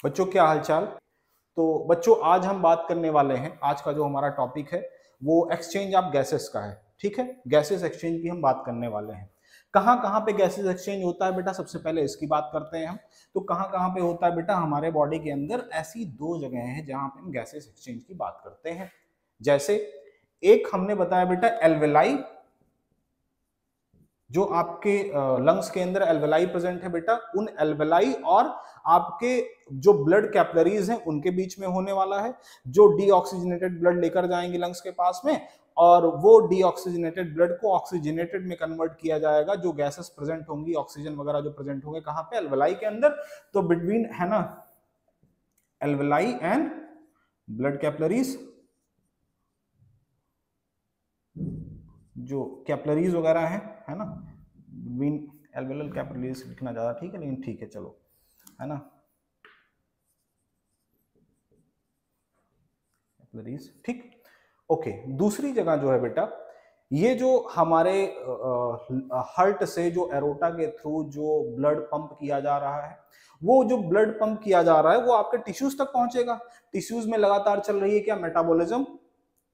बच्चों क्या हालचाल। तो बच्चों आज हम बात करने वाले हैं, आज का जो हमारा टॉपिक है वो एक्सचेंज ऑफ गैसेस का है। ठीक है, गैसेस एक्सचेंज की हम बात करने वाले हैं। कहाँ कहाँ पे गैसेस एक्सचेंज होता है बेटा, सबसे पहले इसकी बात करते हैं हम। तो कहाँ कहाँ पे होता है बेटा, हमारे बॉडी के अंदर ऐसी दो जगह हैं जहां पे हम गैसेस एक्सचेंज की बात करते हैं। जैसे एक हमने बताया बेटा एल्वेलाई, जो आपके लंग्स के अंदर एल्वेलाई प्रेजेंट है बेटा, उन एल्वेलाई और आपके जो ब्लड कैपिलरीज हैं उनके बीच में होने वाला है, जो डीऑक्सीजनेटेड ब्लड लेकर जाएंगे लंग्स के पास में, और वो डीऑक्सीजनेटेड ब्लड को ऑक्सीजनेटेड में कन्वर्ट किया जाएगा। जो गैसेस प्रेजेंट होंगी, ऑक्सीजन वगैरह जो प्रेजेंट होंगे कहां पे, एल्वेलाई के अंदर। तो बिटवीन है ना एल्वेलाई एंड ब्लड कैपिलरीज, जो कैपिलरीज वगैरह है ना, बिटवीन एल्वेलर कैपिलरीज लिखना ज्यादा ठीक है, लेकिन ठीक है चलो, है ना, कैपिलरीज ठीक। ओके, दूसरी जगह जो है बेटा, ये जो हमारे हार्ट से जो एरोटा के थ्रू जो ब्लड पंप किया जा रहा है, वो जो ब्लड पंप किया जा रहा है वो आपके टिश्यूज तक पहुंचेगा। टिश्यूज में लगातार चल रही है क्या, मेटाबॉलिज्म।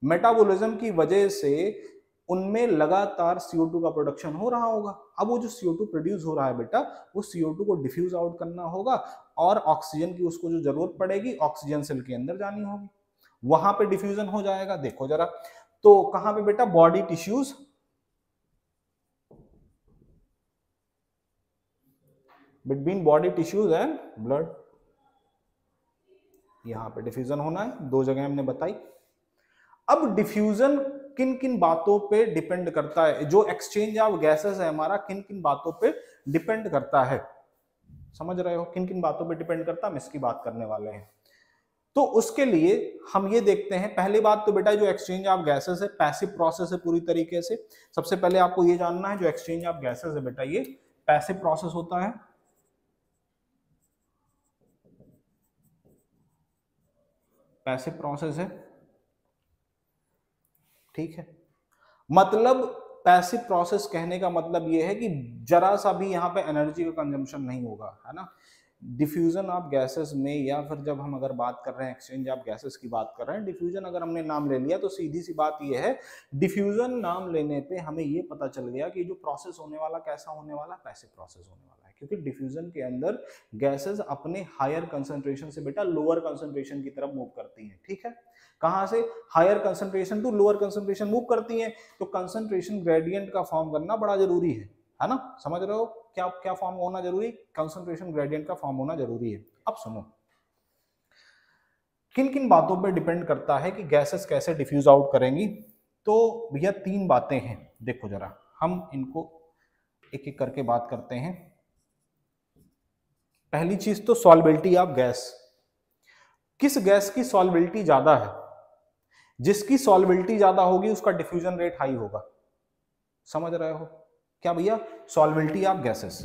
मेटाबॉलिज्म की वजह से उनमें लगातार CO2 का प्रोडक्शन हो रहा होगा। अब वो जो CO2 प्रोड्यूस हो रहा है बेटा, वो CO2 को डिफ्यूज आउट करना होगा और ऑक्सीजन की उसको जो जरूरत पड़ेगी ऑक्सीजन सेल के अंदर जानी होगी, वहां पे डिफ्यूजन हो जाएगा। देखो जरा, तो कहां पे बेटा, body tissues, between body tissues and blood, यहां पे डिफ्यूजन होना है। दो जगह हमने बताई। अब डिफ्यूजन किन किन बातों पे डिपेंड करता है, जो एक्सचेंज ऑफ गैसेस है हमारा किन किन बातों पे डिपेंड करता है, समझ रहे हो, किन किन बातों पे डिपेंड करता है, हम इसकी बात करने वाले हैं। तो उसके लिए हम ये देखते हैं, पहली बात तो बेटा जो एक्सचेंज ऑफ गैसेस है पैसिव प्रोसेस है पूरी तरीके से। सबसे पहले आपको ये जानना है, जो एक्सचेंज ऑफ गैसेस है बेटा ये पैसिव प्रोसेस होता है। पैसिव प्रोसेस है, ठीक है। मतलब पैसिव प्रोसेस कहने का मतलब यह है कि जरा सा भी यहाँ पे एनर्जी का कंजम्पशन नहीं होगा, है ना। डिफ्यूजन ऑफ गैसेस में, या फिर जब हम अगर बात कर रहे हैं एक्सचेंज ऑफ गैसेस की बात कर रहे हैं, डिफ्यूजन अगर हमने नाम ले लिया तो सीधी सी बात यह है, डिफ्यूजन नाम लेने पे हमें ये पता चल गया कि जो प्रोसेस होने वाला कैसा होने वाला, पैसिव प्रोसेस होने वाला है। क्योंकि डिफ्यूजन के अंदर गैसेस अपने हायर कंसंट्रेशन से बेटा लोअर कंसंट्रेशन की तरफ मूव करती हैं, ठीक है। कहां से, higher concentration to lower concentration move करती हैं। तो कंसंट्रेशन ग्रेडियंट का फॉर्म करना बड़ा जरूरी है ना, समझ रहे हो, क्या क्या फॉर्म होना जरूरी, कंसंट्रेशन ग्रेडियंट का फॉर्म होना जरूरी है। अब सुनो, किन किन बातों पर डिपेंड करता है कि गैसेस कैसे डिफ्यूज आउट करेंगी। तो भैया तीन बातें हैं, देखो जरा हम इनको एक एक करके बात करते हैं। पहली चीज तो सॉल्बिलिटी ऑफ गैस, किस गैस की सॉल्बिलिटी ज्यादा है, जिसकी सॉल्बिलिटी ज्यादा होगी उसका डिफ्यूजन रेट हाई होगा, समझ रहे हो क्या भैया, सॉल्बिलिटी ऑफ गैसेस।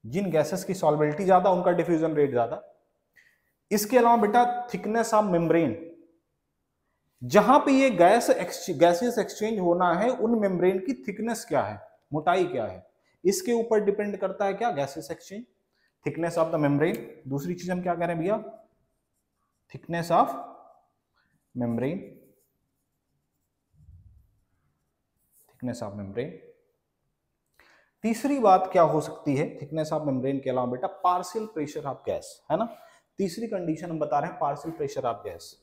जिन गैसेस की सॉल्बिलिटी ज्यादा उनका डिफ्यूजन रेट ज्यादा। इसके अलावा बेटा थिकनेस ऑफ मेम्ब्रेन, जहां पे ये गैसेस एक्सचेंज होना है उन मेम्ब्रेन की थिकनेस क्या है, मोटाई क्या है, इसके ऊपर डिपेंड करता है क्या, gases exchange, thickness of the membrane. दूसरी चीज हम क्या कह रहे हैं भैया, thickness of membrane, thickness of membrane. तीसरी बात क्या हो सकती है थिकनेस ऑफ मेम्ब्रेन के अलावा बेटा, पार्शियल प्रेशर ऑफ गैस, है ना। तीसरी कंडीशन हम बता रहे हैं पार्शियल प्रेशर ऑफ गैस।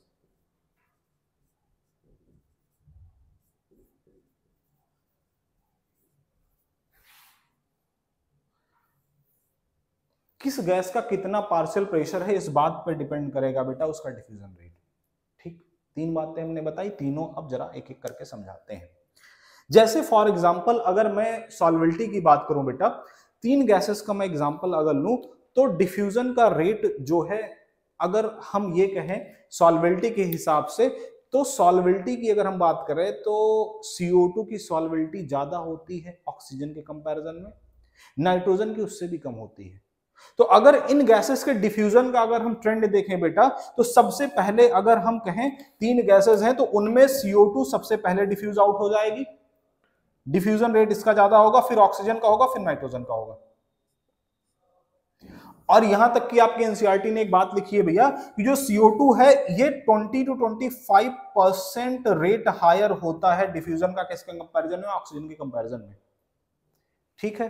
किस गैस का कितना पार्शियल प्रेशर है इस बात पर डिपेंड करेगा बेटा उसका डिफ्यूजन रेट, ठीक। तीन बातें हमने बताई, तीनों अब जरा एक एक करके समझाते हैं। जैसे फॉर एग्जांपल अगर मैं सॉल्बिलिटी की बात करूं बेटा, तीन गैसेस का मैं एग्जांपल अगर लूं, तो डिफ्यूजन का रेट जो है, अगर हम ये कहें सॉल्बिलिटी के हिसाब से, तो सॉल्बिलिटी की अगर हम बात करें तो CO2 की सॉल्बिलिटी ज्यादा होती है ऑक्सीजन के कंपैरिजन में, नाइट्रोजन की उससे भी कम होती है। तो अगर इन गैसेस के डिफ्यूजन का अगर हम ट्रेंड देखें बेटा, तो सबसे पहले अगर हम कहें तीन गैसेस हैं तो उनमें CO2 सबसे पहले डिफ्यूज आउट हो जाएगी, डिफ्यूजन रेट इसका ज्यादा होगा, फिर ऑक्सीजन का होगा, फिर नाइट्रोजन का होगा। और यहां तक कि आपके एनसीईआरटी ने एक बात लिखी है भैया कि जो CO2 है ये 20 to 25% रेट हायर होता है डिफ्यूजन का, किसके कंपैरिजन में? ऑक्सीजन के कंपैरिजन में। ठीक है।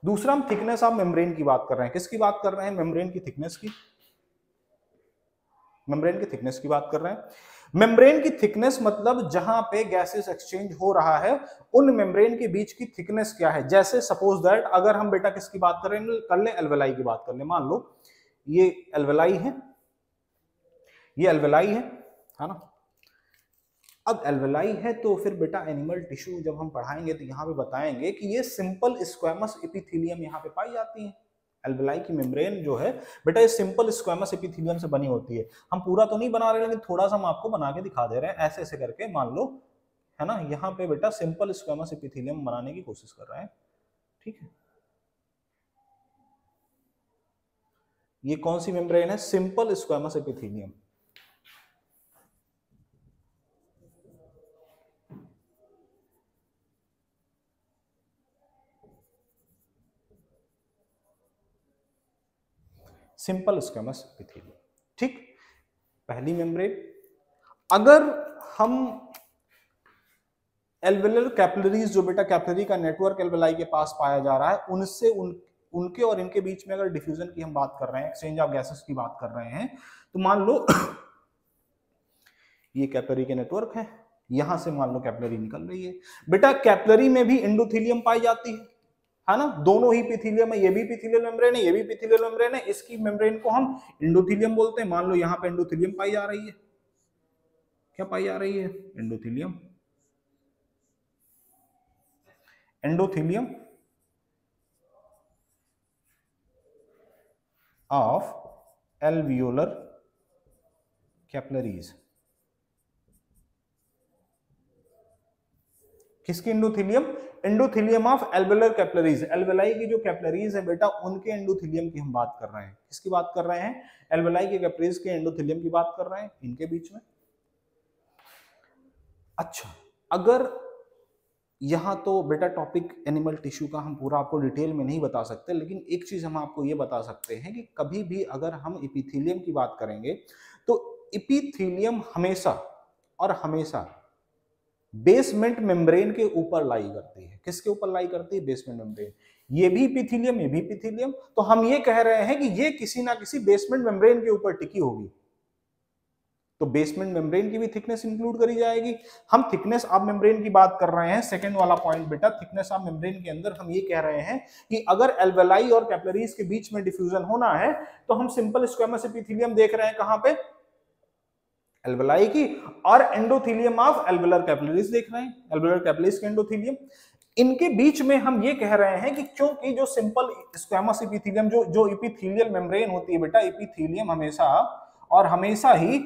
दूसरा, हम थिकनेस ऑफ मेम्ब्रेन की बात कर रहे हैं। किसकी बात कर रहे हैं? मेम्ब्रेन की थिकनेस की। मेम्ब्रेन की थिकनेस की बात कर रहे हैं। मेम्ब्रेन की थिकनेस मतलब जहां पे गैसेस एक्सचेंज हो रहा है उन मेम्ब्रेन के बीच की थिकनेस क्या है। जैसे सपोज दैट अगर हम बेटा किसकी बात कर ले एल्वेलाई की बात कर ले। मान लो ये एल्वेलाई है, ये एल्वेलाई है ना। अब एल्वेलाई है तो फिर बेटा एनिमल टिश्यू जब हम पढ़ाएंगे तो यहां पे बताएंगे कि ये सिंपल स्क्वैमस एपिथेलियम यहां पे पाई जाती है। एल्वेलाई की मेम्ब्रेन जो है बेटा ये सिंपल स्क्वैमस एपिथेलियम से बनी होती है। हम पूरा तो नहीं बना रहे लेकिन थोड़ा सा हम आपको बना के दिखा दे रहे हैं, ऐसे ऐसे करके मान लो, है ना। यहाँ पे बेटा सिंपल स्क्वैमस एपिथेलियम बनाने की कोशिश कर रहे हैं। ठीक है, ये कौन सी मेम्ब्रेन है? Simple squamous epithelium. Simple squamous epithelium. ठीक, पहली मेम्ब्रेन। अगर हम एल्वेलर कैपिलरीज जो बेटा कैपिलरी का नेटवर्क एल्वेलाई के पास पाया जा रहा है उनसे उनके और इनके बीच में अगर डिफ्यूजन की हम बात कर रहे हैं, एक्सचेंज ऑफ गैसेस की बात कर रहे हैं, तो मान लो ये कैपिलरी के नेटवर्क है, यहां से मान लो कैपिलरी निकल रही है। बेटा कैपिलरी में भी एंडोथेलियम पाई जाती है ना। दोनों ही एपिथेलियम है, ये भी एपिथेलियल मेम्ब्रेन है, ये भी एपिथेलियल मेम्ब्रेन है। इसकी मेम्ब्रेन को हम एंडोथेलियम बोलते हैं। मान लो यहां पे एंडोथेलियम पाई जा रही है। क्या पाई जा रही है? Endothelium. Endothelium of alveolar capillaries. किसकी endothelium? Endothelium of alveolar capillaries. Alveoli की जो कैपिलरीज है बेटा उनके एंडोथेलियम की हम बात कर रहे हैं। किसकी बात कर रहे हैं? एल्वेलाई के कैपिलरीज के एंडोथेलियम की बात कर रहे हैं, इनके बीच में। अच्छा, अगर यहां तो बेटा टॉपिक एनिमल टिश्यू का हम पूरा आपको डिटेल में नहीं बता सकते, लेकिन एक चीज हम आपको ये बता सकते हैं कि कभी भी अगर हम एपिथेलियम की बात करेंगे तो एपिथेलियम हमेशा और हमेशा बेसमेंट मेम्ब्रेन के ऊपर लाई करती है। किसके ऊपर लाई करती है? Basement membrane. ये भी एपिथेलियम, ये भी एपिथेलियम, तो हम ये कह रहे हैं कि ये किसी ना किसी बेसमेंट मेम्ब्रेन के ऊपर टिकी होगी। तो बेसमेंट मेम्ब्रेन की भी थिकनेस इंक्लूड करी जाएगी। हम थिकनेस ऑफ मेम्ब्रेन की बात कर रहे हैं। सेकंड वाला पॉइंट बेटा, थिकनेस ऑफ मेम्ब्रेन के अंदर हम ये कह रहे हैं कि अगर एल्वेलाई और कैपिलरीज के बीच में डिफ्यूजन होना है तो हम सिंपल स्क्वैमस एपिथेलियम देख रहे हैं। कहां पे? एल्वेलाई की। और एंडोथेलियम ऑफ एल्वेलर कैपिलरीज देख रहे हैं, एल्वेलर कैपिलरीज के एंडोथेलियम। इनके बीच में हम ये कह रहे हैं कि क्योंकि जो सिंपल स्क्वैमस एपिथेलियम जो एपिथेलियल मेम्ब्रेन होती है बेटा, एपिथेलियम हमेशा और हमेशा ही,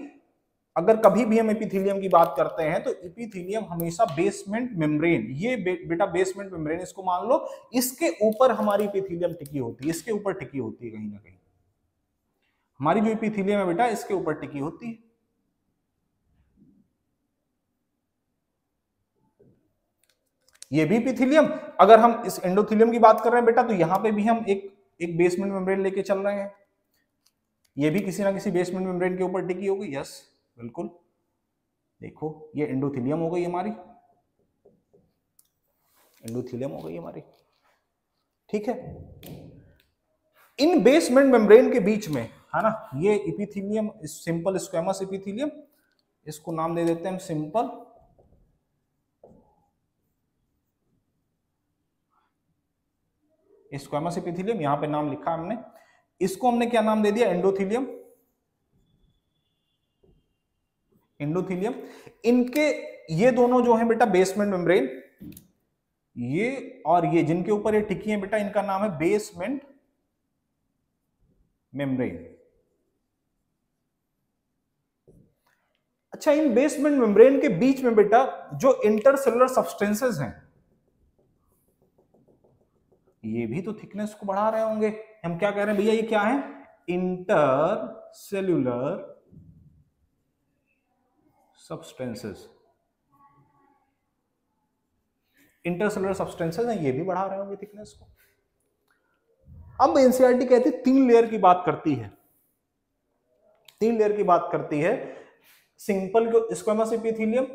अगर कभी भी हम एपिथेलियम की बात करते हैं तो एपिथेलियम हमेशा बेसमेंट मेम्ब्रेन, ये बेटा बेसमेंट मेम्ब्रेन इसको मान लो, इसके ऊपर हमारी एपिथेलियम टिकी होती है, इसके ऊपर टिकी होती है। कहीं ना कहीं हमारी जो एपिथेलियम है बेटा इसके ऊपर टिकी होती है। ये भी एपिथेलियम। अगर हम इस एंडोथेलियम की बात कर रहे हैं बेटा तो यहां पे भी हम एक बेसमेंट मेम्ब्रेन लेके चल रहे हैं। ये भी किसी ना किसी बेसमेंट मेम्ब्रेन के ऊपर टिकी होगी। यस, बिल्कुल। देखो ये एंडोथेलियम हो गई हमारी, एंडोथेलियम हो गई हमारी। ठीक है, इन बेसमेंट मेम्ब्रेन के बीच में, है ना, ये एपिथेलियम सिंपल स्क्वैमस एपिथेलियम, इसको नाम दे देते हैं हम सिंपल स्क्वैमस एपिथेलियम। यहां पे नाम लिखा हमने, इसको हमने क्या नाम दे दिया? एंडोथेलियम। एंडोथेलियम। इनके ये दोनों जो है बेटा बेसमेंट मेम्ब्रेन, ये और ये जिनके ऊपर ये टिकी है बेटा, इनका नाम है बेसमेंट मेम्ब्रेन। अच्छा, इन बेसमेंट मेम्ब्रेन के बीच में बेटा जो इंटरसेलुलर सब्सटेंसेस हैं ये भी तो थिकनेस को बढ़ा रहे होंगे। हम क्या कह रहे हैं भैया? ये क्या है? Intercellular substances. इंटरसेलुलर सब्सटेंसेस हैं ये भी बढ़ा रहे होंगे थिकनेस को। अब एनसीईआरटी कहती है 3 लेयर की बात करती है, 3 लेयर की बात करती है, सिंपल स्क्वेमस एपिथेलियम,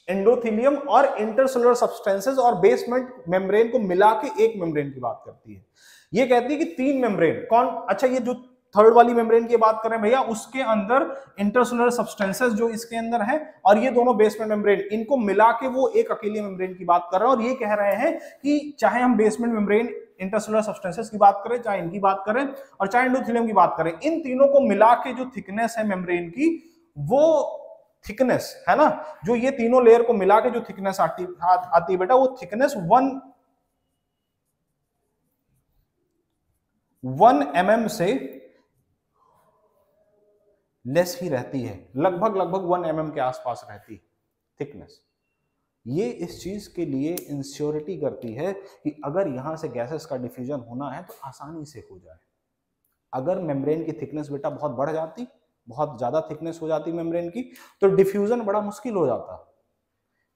एंडोथेलियम और इंटरसेलुलर सब्सटेंसेस और बेसमेंट मेम्ब्रेन को मिला के एक मेम्ब्रेन की बात करती है। ये कहती है कि 3 मेम्ब्रेन कौन, अच्छा ये जो थर्ड वाली मेम्ब्रेन की बात कर रहे हैं भैया, उसके अंदर इंटरसेलुलर सब्सटेंसेस जो इसके अंदर है और ये दोनों बेसमेंट मेम्ब्रेन, इनको मिला के वो एक अकेली मेम्ब्रेन की बात कर रहे हैं। और ये कह रहे हैं कि चाहे हम बेसमेंट मेम्ब्रेन इंटरसेलुलर सब्सटेंसेस की बात करें, चाहे इनकी बात करें और चाहे एंडोथेलियम की बात करें, इन तीनों को मिला के जो थिकनेस है मेम्ब्रेन की, वो थिकनेस है ना, जो ये तीनों लेयर को मिला के जो थिकनेस आती है बेटा, वो थिकनेस 1 mm से लेस ही रहती है, लगभग 1 mm के आसपास रहती है थिकनेस। ये इस चीज के लिए इंश्योरिटी करती है कि अगर यहां से गैसेस का डिफ्यूजन होना है तो आसानी से हो जाए। अगर मेम्ब्रेन की थिकनेस बेटा बहुत बढ़ जाती, बहुत ज्यादा थिकनेस हो जाती मेम्ब्रेन की, तो डिफ्यूजन बड़ा मुश्किल हो जाता।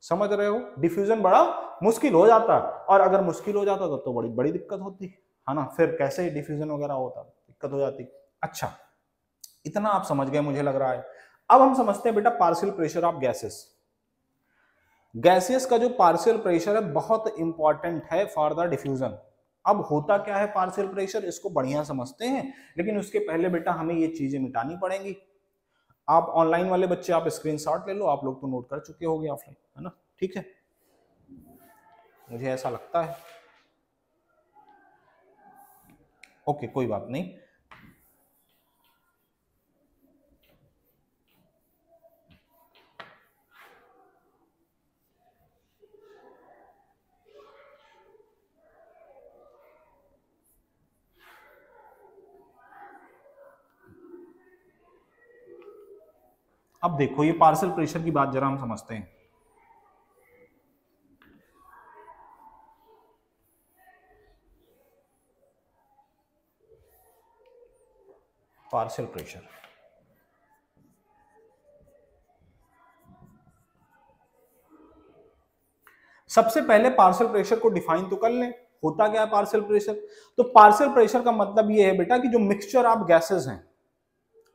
समझ रहे हो, डिफ्यूजन बड़ा मुश्किल हो जाता, और अगर मुश्किल हो जाता तो बड़ी बड़ी दिक्कत होती है ना, फिर कैसे डिफ्यूजन वगैरह होता, दिक्कत हो जाती। अच्छा, इतना आप समझ गए मुझे लग रहा है। अब हम समझते हैं बेटा partial pressure of gases. Gases का जो पार्शियल प्रेशर है बहुत इंपॉर्टेंट है फॉर द डिफ्यूजन। अब होता क्या है पार्शियल प्रेशर, इसको बढ़िया समझते हैं, लेकिन उसके पहले बेटा हमें ये चीजें मिटानी पड़ेंगी। आप ऑनलाइन वाले बच्चे आप स्क्रीनशॉट ले लो, आप लोग तो नोट कर चुके होंगे ऑफलाइन, है ना, ठीक है, मुझे ऐसा लगता है। ओके, कोई बात नहीं। अब देखो ये पार्शियल प्रेशर की बात जरा हम समझते हैं। पार्शियल प्रेशर, सबसे पहले पार्शियल प्रेशर को डिफाइन तो कर लें, होता क्या है पार्शियल प्रेशर। तो पार्शियल प्रेशर का मतलब ये है बेटा कि जो मिक्सचर ऑफ गैसेस हैं,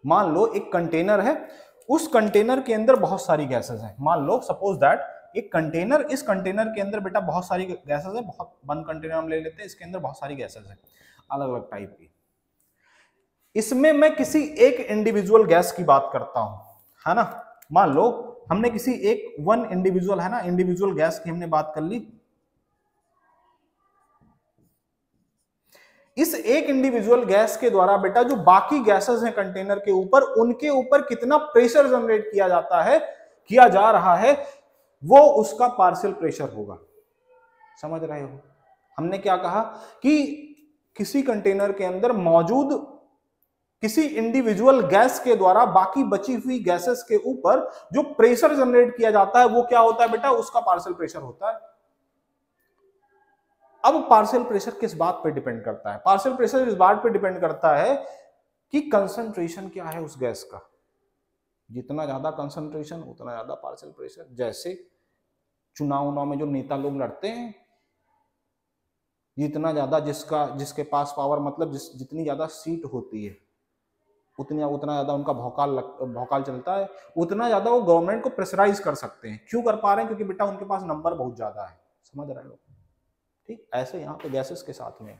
मान लो एक कंटेनर है, उस कंटेनर के अंदर बहुत सारी गैसेस हैं, मान लो सपोज दैट एक कंटेनर, इस कंटेनर के अंदर बेटा बहुत सारी गैसेस है, बहुत बंद कंटेनर हम ले लेते हैं, इसके अंदर बहुत सारी गैसेस है अलग अलग टाइप की। इसमें मैं किसी एक इंडिविजुअल गैस की बात करता हूं, है ना, मान लो हमने किसी एक वन इंडिविजुअल, है ना, इंडिविजुअल गैस की हमने बात कर ली। इस एक इंडिविजुअल गैस के द्वारा बेटा जो बाकी गैसेस हैं कंटेनर के ऊपर, उनके ऊपर कितना प्रेशर जनरेट किया जाता है, किया जा रहा है, वो उसका पार्शियल प्रेशर होगा। समझ रहे हो, हमने क्या कहा कि किसी कंटेनर के अंदर मौजूद किसी इंडिविजुअल गैस के द्वारा बाकी बची हुई गैसेस के ऊपर जो प्रेशर जनरेट किया जाता है, वो क्या होता है बेटा, उसका पार्शियल प्रेशर होता है। अब पार्शियल प्रेशर किस बात पर डिपेंड करता है, पार्शियल प्रेशर इस बात पर डिपेंड करता है कि कंसंट्रेशन क्या है उस गैस का। जितना ज्यादा कंसंट्रेशन उतना ज्यादा पार्शियल प्रेशर। जैसे चुनाव में जो नेता लोग लड़ते हैं, जितना ज्यादा जिसके पास पावर, मतलब जितनी ज्यादा सीट होती है, उतना ज्यादा उनका भौकाल चलता है, उतना ज्यादा वो गवर्नमेंट को प्रेशराइज कर सकते हैं। क्यों कर पा रहे हैं, क्योंकि बेटा उनके पास नंबर बहुत ज्यादा है। समझ रहे हो, ठीक। ऐसे यहाँ पे गैसेस के साथ में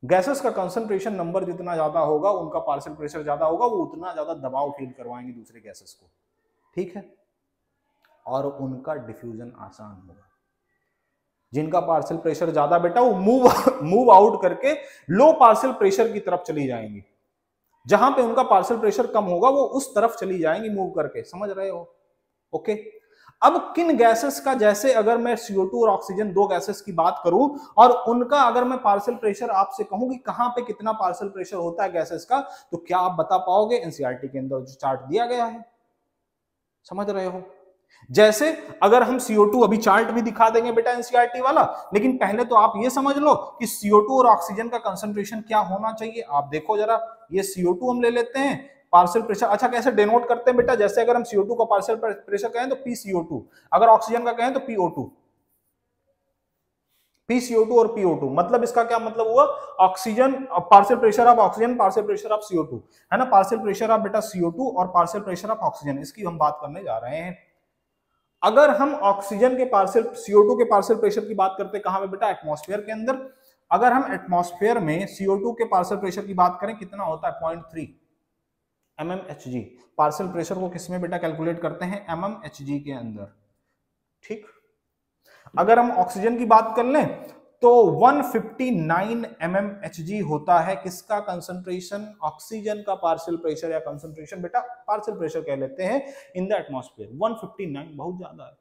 गैसेस का कंसंट्रेशन नंबर जितना ज्यादा होगा, उनका पार्शियल प्रेशर ज्यादा होगा, वो उतना ज्यादा दबाव फील करवाएंगे दूसरे गैसेस को, ठीक है, और उनका डिफ्यूजन आसान होगा। जिनका पार्शियल प्रेशर ज्यादा बेटा वो मूव आउट करके लो पार्शियल प्रेशर की तरफ चली जाएंगी, जहां पे उनका पार्शियल प्रेशर कम होगा वो उस तरफ चली जाएंगी मूव करके। समझ रहे हो, ओके। अब किन गैसेस का, जैसे अगर मैं CO2 और ऑक्सीजन, दो गैसेस की बात करूं, और उनका अगर मैं पार्शियल प्रेशर आपसे कहूं कि कहां पे कितना पार्शियल प्रेशर होता है गैसेस का, तो क्या आप बता पाओगे? एनसीईआरटी के अंदर जो चार्ट दिया गया है, समझ रहे हो। जैसे अगर हम CO2, अभी चार्ट भी दिखा देंगे बेटा एनसीईआरटी वाला, लेकिन पहले तो आप ये समझ लो कि CO2 और ऑक्सीजन का कंसंट्रेशन क्या होना चाहिए। आप देखो जरा, ये CO2 हम ले लेते हैं, पार्शियल प्रेशर, अच्छा कैसे डिनोट करते हैं बेटा, जैसे अगर हम CO2 का पार्शियल प्रेशर कहें तो PCO2, अगर ऑक्सीजन का कहें तो PO2, PCO2 और PO2, मतलब इसका क्या मतलब हुआ, oxygen partial pressure of oxygen, partial pressure of CO2, है ना, पार्शियल प्रेशर ऑफ बेटा CO2 और पार्शियल प्रेशर ऑफ ऑक्सीजन, इसकी हम बात करने जा रहे हैं। अगर हम ऑक्सीजन के पार्शियल CO2 के पार्शियल प्रेशर की बात करते हैं कहां पे बेटा, एटमॉस्फेयर के अंदर। अगर हम एटमॉस्फेयर में CO2 के पार्शियल प्रेशर की बात करें कितना होता है, 0.3 mmHg। पार्शियल प्रेशर को किसमें बेटा कैलकुलेट करते हैं, mmHg के अंदर, ठीक। अगर हम ऑक्सीजन की बात कर लें तो 159 mmHg होता है किसका कंसंट्रेशन, ऑक्सीजन का पार्शियल प्रेशर या कंसंट्रेशन बेटा पार्शियल प्रेशर कह लेते हैं इन द एटमॉस्फेयर। 159 बहुत ज्यादा है,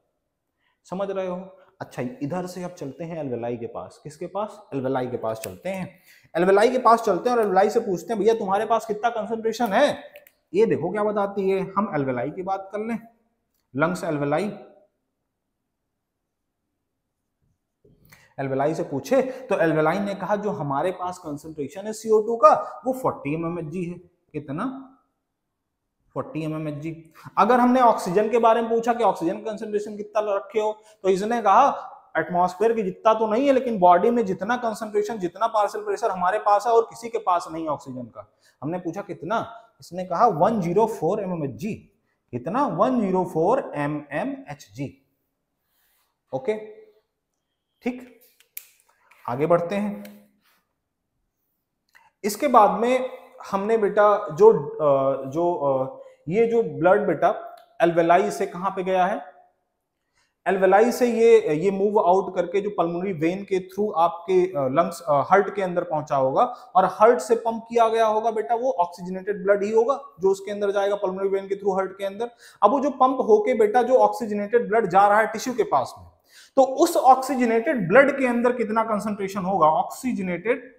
समझ रहे हो। अच्छा, इधर से अब चलते हैं एल्वेलाई के पास। किसके पास, एल्वेलाई के पास चलते हैं। एल्वेलाई के पास चलते हैं और एल्वेलाई से पूछते हैं भैया तुम्हारे पास कितना कंसंट्रेशन है। ये देखो क्या बताती है। हम एल्वेलाई की बात कर लें, लंग्स एल्वेलाई, एल्वेलाई से पूछे तो एल्वेलाई ने कहा जो हमारे पास कंसंट्रेशन है CO2 का वो 40 mmHg है। कितना, 40 mmHg। अगर हमने ऑक्सीजन के बारे में पूछा कि ऑक्सीजन कंसंट्रेशन कितना रखे हो, तो इसने कहा एटमॉस्फेयर की जितना तो नहीं है, लेकिन बॉडी में जितना कंसंट्रेशन, जितना पार्शियल प्रेशर हमारे पास है और किसी के पास नहीं ऑक्सीजन का। हमने पूछा कितना, इसने कहा 104 mmHg। कितना, 104 mmHg। ओके, ठीक, आगे बढ़ते हैं। इसके बाद में हमने बेटा ये जो ब्लड बेटा एल्वेलाई से कहां पे गया है, एल्वेलाई से ये मूव आउट करके जो पल्मोनरी वेन के थ्रू आपके लंग्स हार्ट के अंदर पहुंचा होगा और हार्ट से पंप किया गया होगा बेटा, वो ऑक्सीजनेटेड ब्लड ही होगा जो उसके अंदर जाएगा पल्मोनरी वेन के थ्रू हार्ट के अंदर। अब वो जो पंप होके बेटा जो ऑक्सीजनेटेड ब्लड जा रहा है टिश्यू के पास में, तो उस ऑक्सीजनेटेड ब्लड के अंदर कितना कंसंट्रेशन होगा, ऑक्सीजनेटेड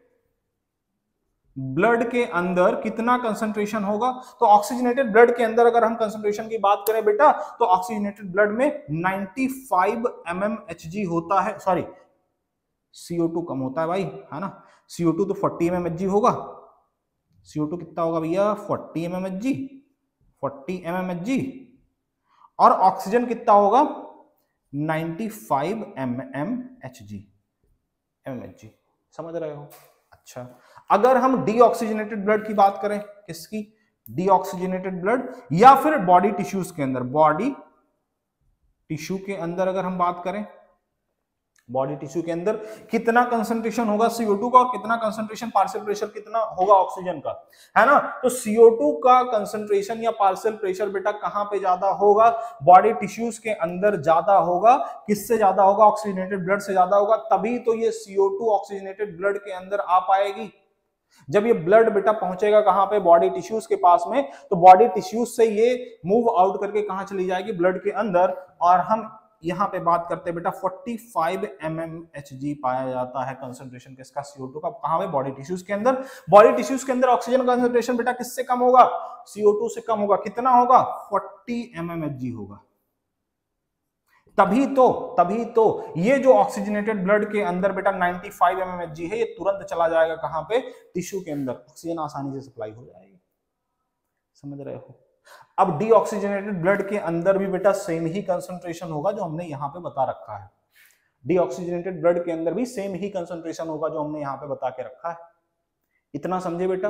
ब्लड के अंदर कितना कंसंट्रेशन होगा। तो ऑक्सीजनेटेड ब्लड के अंदर अगर हम कंसंट्रेशन की बात करें बेटा, तो ऑक्सीजनेटेड ब्लड में 95 mmHg होता है। सॉरी, CO2 कम होता है भाई, है ना। CO2 तो 40 mmHg होगा। CO2 कितना होगा भैया, 40 mmHg, 40 mmHg। और ऑक्सीजन कितना होगा, 95 mmHg। समझ रहे हो। अच्छा, अगर हम डीऑक्सीजनेटेड ब्लड की बात करें, किसकी, डीऑक्सीजनेटेड ब्लड, या फिर बॉडी टिश्यूज के अंदर, बॉडी टिश्यू के अंदर अगर हम बात करें, बॉडी टिश्यू के अंदर कितना कंसंट्रेशन होगा CO2 का और कितना कंसंट्रेशन पार्शियल प्रेशर कितना होगा ऑक्सीजन का, है ना। तो CO2 का कंसंट्रेशन या पार्शियल प्रेशर बेटा कहां पे ज्यादा होगा, बॉडी टिश्यूज के अंदर ज्यादा होगा। किससे ज्यादा होगा, ऑक्सीजनेटेड ब्लड से ज्यादा होगा। तभी तो ये CO2 ऑक्सीजनेटेड ब्लड के अंदर आ पाएगी। जब ये ब्लड बेटा पहुंचेगा कहां पे, बॉडी टिश्यूज के पास में, तो बॉडी टिश्यूज से ये मूव आउट करके कहां चली जाएगी, ब्लड के अंदर। और हम यहां पे बात करते हैं बेटा 45 mmHg पाया जाता है कंसंट्रेशन किसका, CO2 का। कहां पे, बॉडी टिश्यूज के अंदर। बॉडी टिश्यूज के अंदर ऑक्सीजन कंसंट्रेशन बेटा किससे कम होगा, CO2 से कम होगा। कितना होगा, 40 mmHg होगा। तभी तो ये जो ऑक्सीजनेटेड ब्लड के अंदर बेटा 95 mmHg है, ये तुरंत चला जाएगा कहां पे, टिश्यू के अंदर। ऑक्सीजन आसानी से सप्लाई हो जाएगी। समझ रहे हो। अब डीऑक्सीजनेटेड ब्लड के अंदर भी बेटा सेम ही कंसंट्रेशन होगा जो हमने यहां पे बता रखा है। डीऑक्सीजनेटेड ब्लड के अंदर भी सेम ही कंसंट्रेशन होगा जो हमने यहां पे बता के रखा है। इतना समझे बेटा,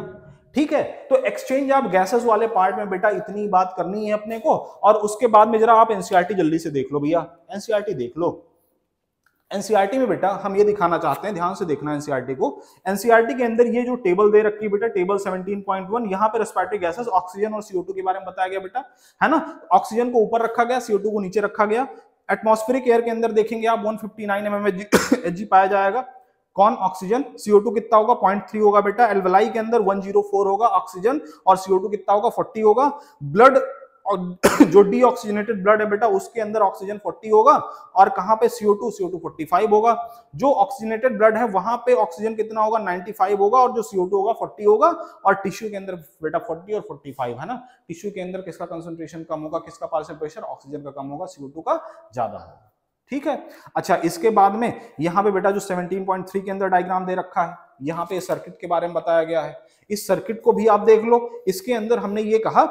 ठीक है। तो एक्सचेंज ऑफ गैसेस वाले पार्ट में बेटा इतनी बात करनी है अपने को। और उसके बाद में जरा आप एनसीईआरटी जल्दी से देख लो भैया, एनसीईआरटी देख लो। एनसीईआरटी में बेटा हम ये दिखाना चाहते हैं, ध्यान से देखना एनसीईआरटी को। एनसीईआरटी के अंदर ये जो टेबल दे रखी है बेटा, टेबल 17.1, यहाँ पे रेस्पिरेटरी गैसेस ऑक्सीजन और CO2 के बारे में बताया गया बेटा, है ना। ऑक्सीजन को ऊपर रखा गया, CO2 को नीचे रखा गया। एटमॉस्फेरिक एयर के अंदर देखेंगे आप 159 mmHg पाया जाएगा। कौन, ऑक्सीजन। CO2 कितना होगा, 0.3 होगा बेटा। एल्वेलाई के अंदर 104 होगा ऑक्सीजन और CO2 कितना होगा, 40 होगा। ब्लड जो डीऑक्सीजनेटेड ब्लड है बेटा, उसके अंदर ऑक्सीजन 40 होगा और कहां पे CO2 45 होगा। जो ऑक्सीजनेटेड ब्लड है वहां पे ऑक्सीजन कितना होगा, 95 होगा और जो CO2 होगा 40 होगा। और टिश्यू के अंदर बेटा 40 और 45, है ना। टिश्यू के अंदर किसका कंसंट्रेशन कम होगा, किसका पार्शियल प्रेशर, ऑक्सीजन का कम होगा, CO2 का ज्यादा होगा। ठीक है। अच्छा, इसके बाद में यहाँ पे बेटा जो 17.3 के अंदर डायग्राम दे रखा है, यहाँ पे सर्किट के बारे में बताया गया है। इस सर्किट को भी आप देख लो। इसके अंदर हमने ये कहा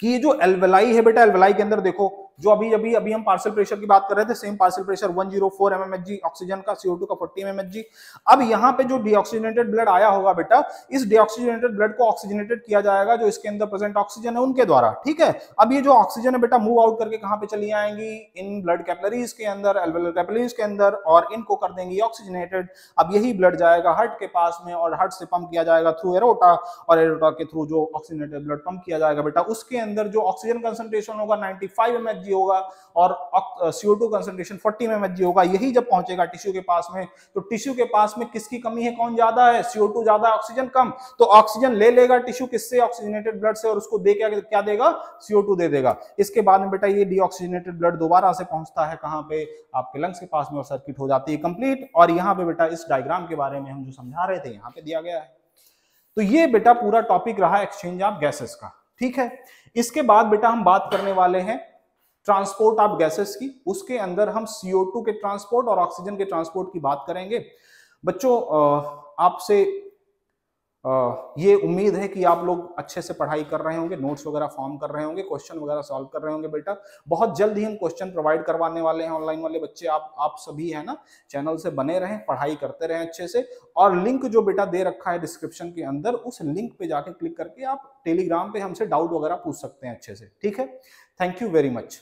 कि ये जो एल्वेलाई है बेटा, एल्वेलाई के अंदर देखो जो अभी अभी अभी हम पार्शियल प्रेशर की बात कर रहे थे, same partial pressure 104 mmHg oxygen का, CO2 का 40 mmHg। अब यहाँ पे जो डीऑक्सीजनेटेड ब्लड आया होगा बेटा, इस डीऑक्सीजनेटेड ब्लड को ऑक्सीजनेटेड किया जाएगा जो इसके अंदर प्रेजेंट ऑक्सीजन है उनके द्वारा, ठीक है। अब ये जो ऑक्सीजन है बेटा मूव आउट करके कहां पे चली आएंगी, इन ब्लड कैपिलरीज के अंदर, एल्वेओलर कैपिलरीज के अंदर, और इनको कर देंगी ऑक्सीजनेटेड। अब यही ब्लड जाएगा हार्ट के पास में और हार्ट से पंप किया जाएगा थ्रू एरोटा, और एरोटा के थ्रू जो ऑक्सीजनेटेड ब्लड पंप किया जाएगा बेटा, उसके अंदर जो ऑक्सीजन कंसंट्रेशन होगा 95 mmHg होगा और CO2 कंसंट्रेशन 40 mmHg होगा। यही जब पहुंचेगा टिश्यू के पास में, तो टिश्यू के पास में किसकी कमी है, कौन ज्यादा है, CO2 ज्यादा, ऑक्सीजन कम, तो ऑक्सीजन ले लेगा टिश्यू किससे, ऑक्सीजनेटेड ब्लड से, और उसको दे क्या देगा, CO2 दे देगा। इसके बाद में बेटा ये डीऑक्सीजनेटेड ब्लड दोबारा से पहुंचता है कहां पे, आपके लंग्स के पास में, और सर्किट हो जाती है कंप्लीट। और यहाँ पे बेटा इस डायग्राम के बारे में हम जो समझा रहे थे यहाँ पे दिया गया है। तो ये बेटा पूरा टॉपिक रहा एक्सचेंज ऑफ गैसेस का, ठीक है। इसके बाद बेटा हम बात करने वाले हैं ट्रांसपोर्ट ऑफ गैसेस की। उसके अंदर हम CO2 के ट्रांसपोर्ट और ऑक्सीजन के ट्रांसपोर्ट की बात करेंगे। बच्चों आपसे ये उम्मीद है कि आप लोग अच्छे से पढ़ाई कर रहे होंगे, नोट्स वगैरह फॉर्म कर रहे होंगे, क्वेश्चन वगैरह सॉल्व कर रहे होंगे बेटा। बहुत जल्द ही हम क्वेश्चन प्रोवाइड करवाने वाले हैं। ऑनलाइन वाले बच्चे आप सभी है ना, चैनल से बने रहें, पढ़ाई करते रहें अच्छे से। और लिंक जो बेटा दे रखा है डिस्क्रिप्शन के अंदर, उस लिंक पे जाके क्लिक करके आप टेलीग्राम पे हमसे डाउट वगैरह पूछ सकते हैं अच्छे से, ठीक है। Thank you very much.